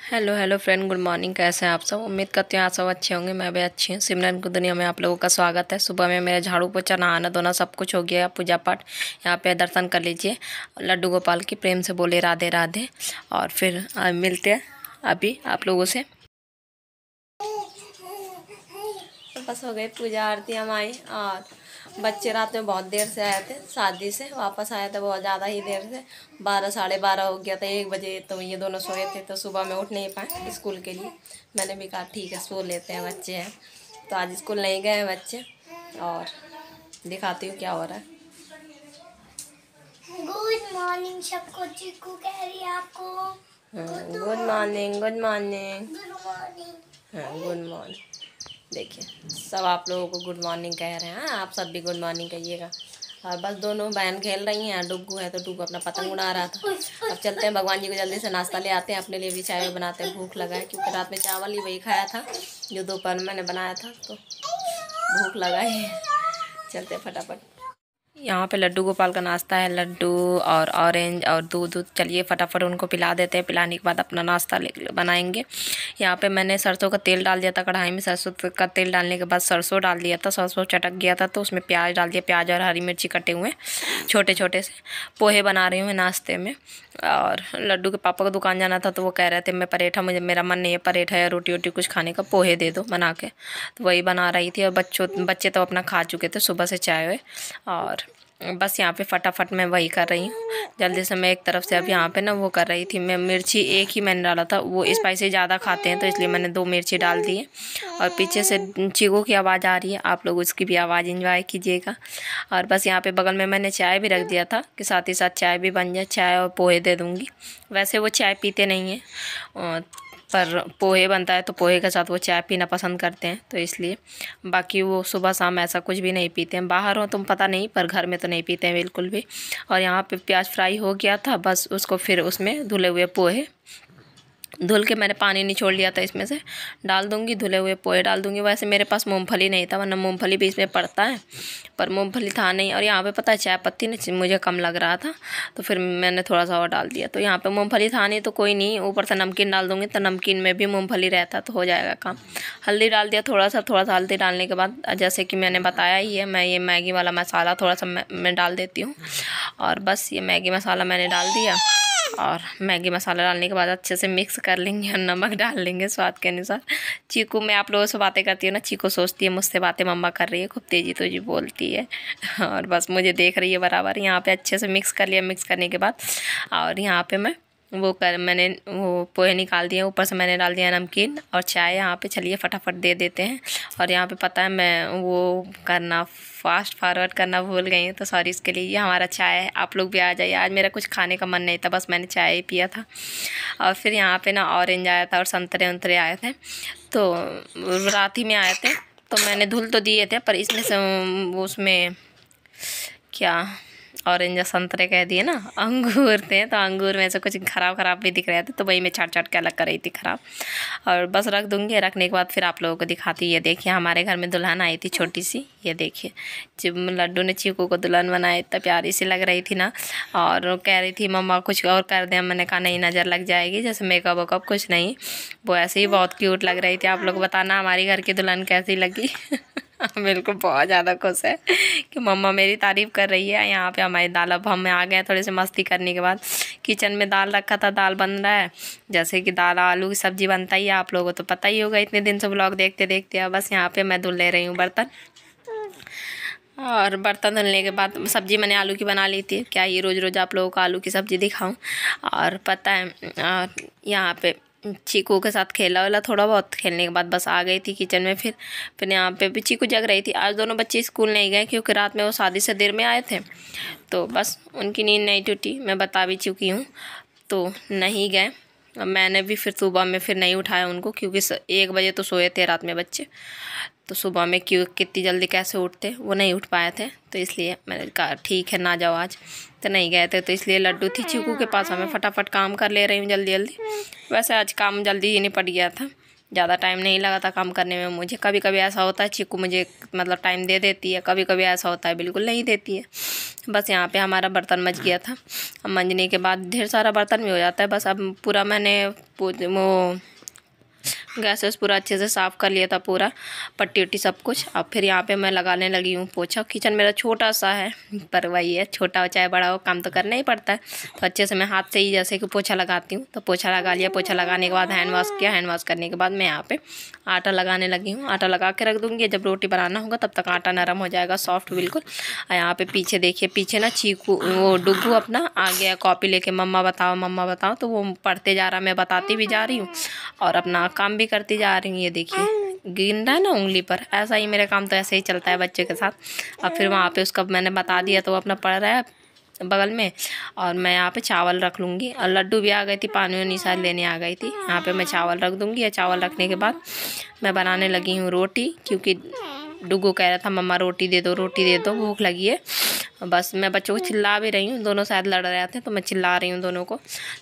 Hello hello friend, good morning. कैसे हैं आप सब? उम्मीद करते हैं आप सब अच्छे होंगे। मैं भी अच्छी हूँ। सिमरन की दुनिया में आप लोगों का स्वागत है। सुबह में मेरा झाड़ू पोछा नहाना धोना सब कुछ हो गया। पूजा पाठ यहाँ पे दर्शन कर लीजिए। लड्डू गोपाल की प्रेम से बोले राधे राधे। और फिर मिलते हैं अभी आप लोगों से। बस हो गई पूजा आरती हमारी। और बच्चे रात में बहुत देर से आए थे, शादी से वापस आए थे बहुत ज़्यादा ही देर से। 12 साढ़े 12 हो गया था, 1 बजे। तो ये दोनों सोए थे तो सुबह में उठ नहीं पाए स्कूल के लिए। मैंने भी कहा ठीक है सो लेते हैं, बच्चे हैं। तो आज स्कूल नहीं गए हैं बच्चे। और दिखाती हूँ क्या हो रहा है। गुड मॉर्निंग सबको। चीकू कह रही है आपको good morning. Good morning. Good morning. हाँ गुड मॉर्निंग। देखिए सब आप लोगों को गुड मॉर्निंग कह रहे हैं। आप सब भी गुड मॉर्निंग कहिएगा। और बस दोनों बहन खेल रही हैं। डुग्गू है तो डुग्गू अपना पतंग उड़ा रहा था। अब चलते हैं भगवान जी को जल्दी से नाश्ता ले आते हैं। अपने लिए भी चाय बनाते हैं, भूख लगा है। क्योंकि रात में चावल ही वही खाया था जो दोपहर में मैंने बनाया था, तो भूख लगा है। चलते हैं फटाफट। यहाँ पे लड्डू गोपाल का नाश्ता है, लड्डू और ऑरेंज और दूध। चलिए फटाफट उनको पिला देते हैं। पिलाने के बाद अपना नाश्ता बनाएंगे। यहाँ पे मैंने सरसों का तेल डाल दिया था कढ़ाई में। सरसों का तेल डालने के बाद सरसों डाल दिया था। सरसों चटक गया था तो उसमें प्याज डाल दिया। प्याज और हरी मिर्ची कटे हुए छोटे छोटे से। पोहे बना रही हूँ मैं नाश्ते में। और लड्डू के पापा को दुकान जाना था तो वो कह रहे थे मैं पराठा, मुझे मेरा मन नहीं है पराठा या रोटी वोटी कुछ खाने का, पोहे दे दो बना के। तो वही बना रही थी। और बच्चे तो अपना खा चुके थे सुबह से चाय हुए। और बस यहाँ पे फटाफट मैं वही कर रही हूँ जल्दी से। मैं एक तरफ से अब यहाँ पे ना वो कर रही थी। मैं मिर्ची एक ही मैंने डाला था, वो स्पाइसी ज़्यादा खाते हैं तो इसलिए मैंने 2 मिर्ची डाल दी है। और पीछे से चीकू की आवाज़ आ रही है, आप लोग उसकी भी आवाज़ इंजॉय कीजिएगा। और बस यहाँ पे बगल में मैंने चाय भी रख दिया था कि साथ ही साथ चाय भी बन जाए। चाय और पोहे दे दूँगी। वैसे वो चाय पीते नहीं हैं पर पोहे बनता है तो पोहे के साथ वो चाय पीना पसंद करते हैं, तो इसलिए। बाकी वो सुबह शाम ऐसा कुछ भी नहीं पीते हैं। बाहर हो तुम पता नहीं, पर घर में तो नहीं पीते हैं बिल्कुल भी। और यहाँ पे प्याज फ्राई हो गया था, बस उसको फिर उसमें धुले हुए पोहे धुल के मैंने पानी निचोड़ लिया था, इसमें से डाल दूँगी। धुले हुए पोहे डाल दूँगी। वैसे मेरे पास मूंगफली नहीं था, वरना मूंगफली भी इसमें पड़ता है, पर मूंगफली था नहीं। और यहाँ पे पता है चाय पत्ती ने मुझे कम लग रहा था तो फिर मैंने थोड़ा सा और डाल दिया। तो यहाँ पे मूंगफली था नहीं तो कोई नहीं, ऊपर से नमकीन डाल दूँगी तो नमकीन में भी मूंगफली रहता तो हो जाएगा काम। हल्दी डाल दिया थोड़ा सा हल्दी डालने के बाद जैसे कि मैंने बताया ही है, मैं ये मैगी वाला मसाला थोड़ा सा मैं डाल देती हूँ। और बस ये मैगी मसाला मैंने डाल दिया। और मैगी मसाला डालने के बाद अच्छे से मिक्स कर लेंगे और नमक डाल लेंगे स्वाद के अनुसार। चीकू, मैं आप लोगों से बातें करती हूँ ना, चीकू सोचती है मुझसे बातें मम्मा कर रही है, खूब तेजी तेजी बोलती है। और बस मुझे देख रही है बराबर। यहाँ पे अच्छे से मिक्स कर लिया। मिक्स करने के बाद और यहाँ पे मैंने वो पोहे निकाल दिए। ऊपर से मैंने डाल दिया नमकीन और चाय यहाँ पे। चलिए फटाफट दे देते हैं। और यहाँ पे पता है मैं वो करना फास्ट फॉरवर्ड करना भूल गई हूँ, तो सॉरी इसके लिए। ये हमारा चाय है, आप लोग भी आ जाइए। आज मेरा कुछ खाने का मन नहीं था, बस मैंने चाय ही पिया था। और फिर यहाँ पे ना ऑरेंज आया था और संतरे उंतरे आए थे, तो रात ही में आए थे तो मैंने धुल तो दिए थे, पर इसमें से उसमें क्या ऑरेंज या संतरे कह दिए ना, अंगूर थे। तो अंगूर में से कुछ ख़राब भी दिख रहे थे, तो वही मैं चाट के अलग कर रही थी ख़राब। और बस रख दूँगी। रखने के बाद फिर आप लोगों को दिखाती। ये देखिए हमारे घर में दुल्हन आई थी छोटी सी। ये देखिए जब लड्डू ने चीकू को दुल्हन बनाई, इतना प्यारी सी लग रही थी ना। और वो कह रही थी मम्मा कुछ और कर दें। मैंने कहा नहीं, नज़र लग जाएगी, जैसे मेकअप वेकअप कुछ नहीं। वो ऐसे ही बहुत क्यूट लग रही थी। आप लोग बताना हमारी घर की दुल्हन कैसी लगी। बिल्कुल बहुत ज़्यादा खुश है कि मम्मा मेरी तारीफ़ कर रही है। यहाँ पे हमारी दाल, अब हम आ गए थोड़ी सी मस्ती करने के बाद। किचन में दाल रखा था, दाल बन रहा है जैसे कि दाल आलू की सब्ज़ी बनता ही है। आप लोगों को तो पता ही होगा इतने दिन से व्लॉग देखते देखते। अब बस यहाँ पे मैं धुल ले रही हूँ बर्तन। और बर्तन धुलने के बाद सब्ज़ी मैंने आलू की बना ली थी। क्या ये रोज़ रोज़ आप लोगों को आलू की सब्ज़ी दिखाऊं? और पता है और यहाँ पे चीकू के साथ खेला वाला थोड़ा बहुत। खेलने के बाद बस आ गई थी किचन में। फिर यहाँ पे भी चीकू जग रही थी। आज दोनों बच्चे स्कूल नहीं गए क्योंकि रात में वो शादी से देर में आए थे, तो बस उनकी नींद नहीं टूटी। मैं बता भी चुकी हूँ, तो नहीं गए। मैंने भी फिर सुबह में फिर नहीं उठाया उनको, क्योंकि 1 बजे तो सोए थे रात में बच्चे। तो सुबह में क्यों कितनी जल्दी कैसे उठते, वो नहीं उठ पाए थे, तो इसलिए मैंने कहा ठीक है ना जाओ आज। तो नहीं गए थे, तो इसलिए लड्डू थी चीकू के पास। मैं फटाफट काम कर ले रही हूँ जल्दी जल्दी। वैसे आज काम जल्दी ही निपट गया था, ज़्यादा टाइम नहीं लगा था काम करने में मुझे। कभी कभी ऐसा होता है चीकू मुझे मतलब टाइम दे देती है, कभी कभी ऐसा होता है बिल्कुल नहीं देती है। बस यहाँ पे हमारा बर्तन मच गया था। अब मंजने के बाद ढेर सारा बर्तन भी हो जाता है। बस अब पूरा मैंने वो गैस वैस पूरा अच्छे से साफ़ कर लिया था, पूरा पट्टी उट्टी सब कुछ। अब फिर यहाँ पे मैं लगाने लगी हूँ पोछा। किचन मेरा छोटा सा है, पर वही है, छोटा हो चाहे बड़ा हो काम तो करना ही पड़ता है। तो अच्छे से मैं हाथ से ही जैसे कि पोछा लगाती हूँ। तो पोछा लगा लिया। पोछा लगाने के बाद हैंड वॉश किया। हैंड वॉश करने के बाद मैं यहाँ पे आटा लगाने लगी हूँ। आटा लगा के रख दूँगी, जब रोटी बनाना होगा तब तक आटा नरम हो जाएगा, सॉफ्ट बिल्कुल। और यहाँ पे पीछे देखिए, पीछे ना चीकू वो डुग्गू अपना आ गया कॉपी लेके, मम्मा बताओ मम्मा बताओ। तो वो पढ़ते जा रहा, मैं बताती भी जा रही हूँ और अपना काम भी करती जा रही हूँ। ये देखिए गिन रहा है ना उंगली पर। ऐसा ही मेरे काम तो ऐसे ही चलता है बच्चे के साथ। अब फिर वहाँ पे उसका मैंने बता दिया तो वो अपना पढ़ रहा है बगल में। और मैं यहाँ पे चावल रख लूँगी। और लड्डू भी आ गई थी, पानी वानी शायद लेने आ गई थी। यहाँ पे मैं चावल रख दूँगी। या चावल रखने के बाद मैं बनाने लगी हूँ रोटी, क्योंकि डुग्गू कह रहा था मम्मा रोटी दे दो, भूख लगी है। बस मैं बच्चों को चिल्ला भी रही हूँ, दोनों शायद लड़ रहे थे तो मैं चिल्ला रही हूँ दोनों को।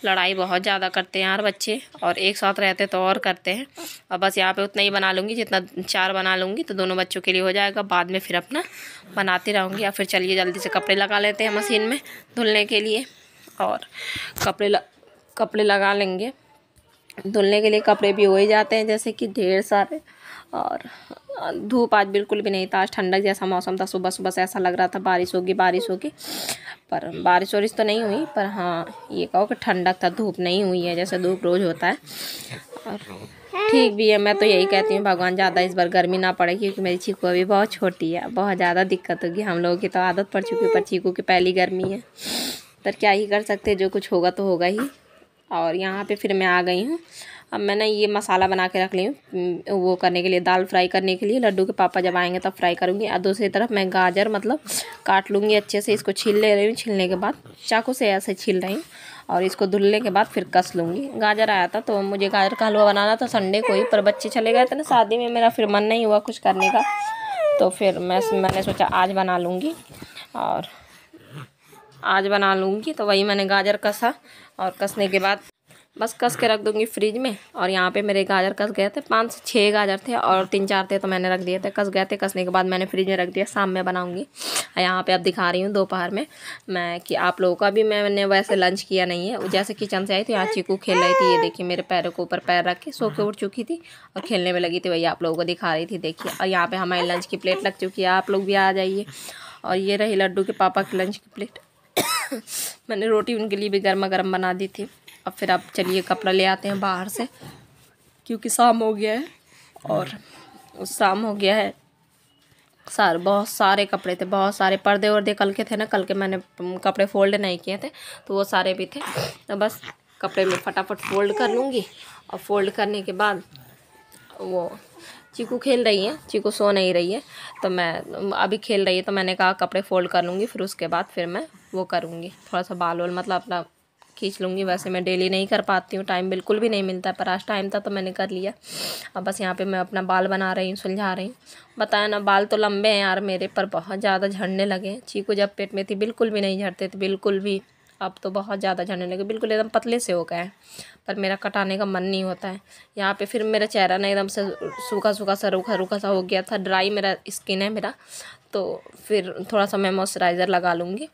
लड़ाई बहुत ज़्यादा करते हैं यार बच्चे, और एक साथ रहते तो और करते हैं। और बस यहाँ पे उतना ही बना लूँगी, जितना 4 बना लूँगी तो दोनों बच्चों के लिए हो जाएगा। बाद में फिर अपना बनाती रहूँगी। या फिर चलिए जल्दी से कपड़े लगा लेते हैं मशीन में धुलने के लिए। और कपड़े लगा लेंगे धुलने के लिए। कपड़े भी हो ही जाते हैं जैसे कि ढेर सारे। और धूप आज बिल्कुल भी नहीं था, आज ठंडक जैसा मौसम था। सुबह सुबह से ऐसा लग रहा था बारिश होगी, पर बारिश वारिश तो नहीं हुई। पर हाँ ये कहो कि ठंडक था, धूप नहीं हुई है जैसे धूप रोज़ होता है। और ठीक भी है, मैं तो यही कहती हूँ भगवान ज़्यादा इस बार गर्मी ना पड़े, क्योंकि मेरी चीकू अभी बहुत छोटी है, बहुत ज़्यादा दिक्कत होगी। हम लोगों की तो आदत पड़ चुकी है, पर चीकू की पहली गर्मी है। पर क्या ही कर सकते, जो कुछ होगा तो होगा ही। और यहाँ पे फिर मैं आ गई हूँ। अब मैंने ये मसाला बना के रख ली हूँ वो करने के लिए, दाल फ्राई करने के लिए। लड्डू के पापा जब आएंगे तब फ्राई करूँगी। और दूसरी तरफ मैं गाजर मतलब काट लूँगी अच्छे से, इसको छील ले रही हूँ। छीलने के बाद चाकू से ऐसे छील रही हूँ और इसको धुलने के बाद फिर कस लूँगी। गाजर आया था तो मुझे गाजर का हलवा बनाना था संडे को ही, पर बच्चे चले गए थे ना शादी में, मेरा फिर मन नहीं हुआ कुछ करने का। तो फिर मैंने सोचा आज बना लूँगी। और आज बना लूँगी तो वही मैंने गाजर कसा। और कसने के बाद बस कस के रख दूँगी फ्रिज में। और यहाँ पे मेरे गाजर कस गए थे, 5 से 6 गाजर थे और 3-4 थे तो मैंने रख दिए थे, कस गए थे। कसने के बाद मैंने फ्रिज में रख दिया, शाम में बनाऊँगी। यहाँ पे अब दिखा रही हूँ दोपहर में मैं कि आप लोगों का भी मैंने वैसे लंच किया नहीं है। जैसे किचन से आई थी, यहाँ चीकू खेल रही थी। ये देखिए मेरे पैरों के ऊपर पैर रख के सो के उठ चुकी थी और खेलने में लगी थी, वही आप लोगों को दिखा रही थी। देखिए और यहाँ पर हमारी लंच की प्लेट लग चुकी है, आप लोग भी आ जाइए। और ये रही लड्डू के पापा की लंच की प्लेट। मैंने रोटी उनके लिए भी गर्मा गर्म बना दी थी। अब फिर आप चलिए कपड़ा ले आते हैं बाहर से, क्योंकि शाम हो गया है। और शाम हो गया है, बहुत सारे कपड़े थे, बहुत सारे पर्दे वर्दे कल के थे ना, कल के मैंने कपड़े फोल्ड नहीं किए थे तो वो सारे भी थे। तो बस कपड़े में फटाफट फोल्ड कर लूँगी। और फोल्ड करने के बाद वो चीकू खेल रही है, चीकू सो नहीं रही है तो मैं अभी खेल रही है, तो मैंने कहा कपड़े फोल्ड कर लूँगी, फिर उसके बाद फिर मैं वो करूँगी, थोड़ा सा बाल वाल मतलब अपना खींच लूँगी। वैसे मैं डेली नहीं कर पाती हूँ, टाइम बिल्कुल भी नहीं मिलता, पर आज टाइम था तो मैंने कर लिया। अब बस यहाँ पे मैं अपना बाल बना रही हूँ, सुलझा रही हूँ। बताया ना बाल तो लंबे हैं यार मेरे, पर बहुत ज़्यादा झड़ने लगे हैं। चीकू जब पेट में थी बिल्कुल भी नहीं झड़ते थे, बिल्कुल भी। अब तो बहुत ज़्यादा झड़ने लगे, बिल्कुल एकदम पतले से हो गए हैं। पर मेरा कटाने का मन नहीं होता है। यहाँ पे फिर मेरा चेहरा ना एकदम से सूखा सूखा सा रूखा सा हो गया था, ड्राई मेरा स्किन है मेरा। तो फिर थोड़ा सा मैं मॉइस्चराइज़र लगा लूँगी।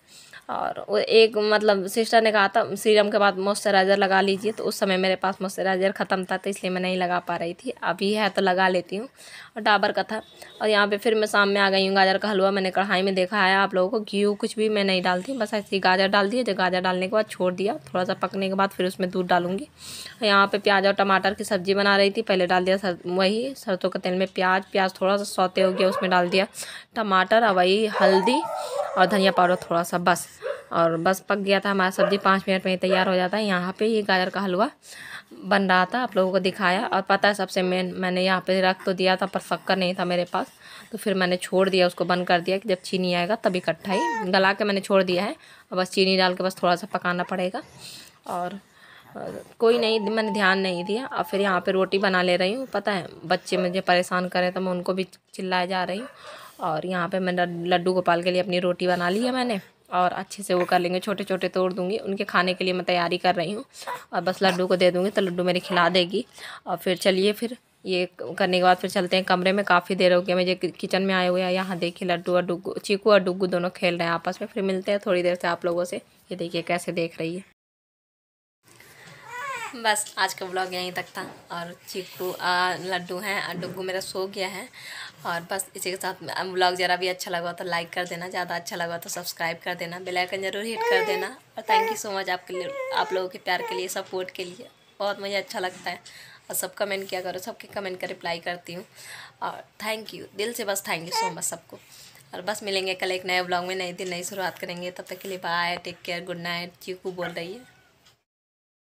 और वो एक मतलब सिस्टर ने कहा था सीरम के बाद मॉइस्चराइज़र लगा लीजिए, तो उस समय मेरे पास मॉइस्चराइज़र ख़त्म था तो इसलिए मैं नहीं लगा पा रही थी। अभी है तो लगा लेती हूँ, और डाबर का था। और यहाँ पे फिर मैं शाम में आ गई हूँ। गाजर का हलवा मैंने कढ़ाई में देखा है आप लोगों को, घी कुछ भी मैं नहीं डालती, बस ऐसे ही गाजर डाल दिए। जो गाजर डालने के बाद छोड़ दिया, थोड़ा सा पकने के बाद फिर उसमें दूध डालूंगी। यहाँ पे प्याज और टमाटर की सब्ज़ी बना रही थी, पहले डाल दिया वही सरसों के तेल में प्याज थोड़ा सा सौते हो गया, उसमें डाल दिया टमाटर और वही हल्दी और धनिया पाउडर थोड़ा सा, बस। और बस पक गया था हमारा सब्ज़ी, 5 मिनट में ही तैयार हो जाता है। यहाँ पे ये गाजर का हलवा बन रहा था, आप लोगों को दिखाया। और पता है सबसे मैंने यहाँ पे रख तो दिया था, पर शक्कर नहीं था मेरे पास, तो फिर मैंने छोड़ दिया, उसको बंद कर दिया कि जब चीनी आएगा तभी इकट्ठा ही गला के मैंने छोड़ दिया है। और बस चीनी डाल के बस थोड़ा सा पकाना पड़ेगा। और कोई नहीं, मैंने ध्यान नहीं दिया। और फिर यहाँ पे रोटी बना ले रही हूँ। पता है बच्चे मुझे परेशान करें तो मैं उनको भी चिल्लाए जा रही हूँ। और यहाँ पे मैंने लड्डू गोपाल के लिए अपनी रोटी बना ली है मैंने, और अच्छे से वो कर लेंगे, छोटे छोटे तोड़ दूँगी। उनके खाने के लिए मैं तैयारी कर रही हूँ, और बस लड्डू को दे दूँगी तो लड्डू मेरी खिला देगी। और फिर चलिए फिर ये करने के बाद फिर चलते हैं कमरे में। काफ़ी देर हो गया मुझे किचन में आए हुए हैं। यहाँ देखिए लड्डू और डुग्गू, चीकू और डुग्गू दोनों खेल रहे हैं आपस में। फिर मिलते हैं थोड़ी देर से आप लोगों से। ये देखिए कैसे देख रही है। बस आज का व्लॉग यहीं तक था। और चीकू लड्डू हैं और डुग्गू मेरा सो गया है। और बस इसी के साथ व्लॉग ज़रा भी अच्छा लगा तो लाइक कर देना, ज़्यादा अच्छा लगा तो सब्सक्राइब कर देना, बेल आइकन ज़रूर हिट कर देना। और थैंक यू सो मच आपके लिए, आप लोगों के प्यार के लिए, सपोर्ट के लिए। बहुत मुझे अच्छा लगता है। और सब कमेंट किया करो, सबके कमेंट का रिप्लाई करती हूँ। और थैंक यू दिल से, बस थैंक यू सो मच सबको। और बस मिलेंगे कल एक नए व्लॉग में, नए दिन नई शुरुआत करेंगे। तब तक के लिए bye, take care, good night. Chiku बोल रही है।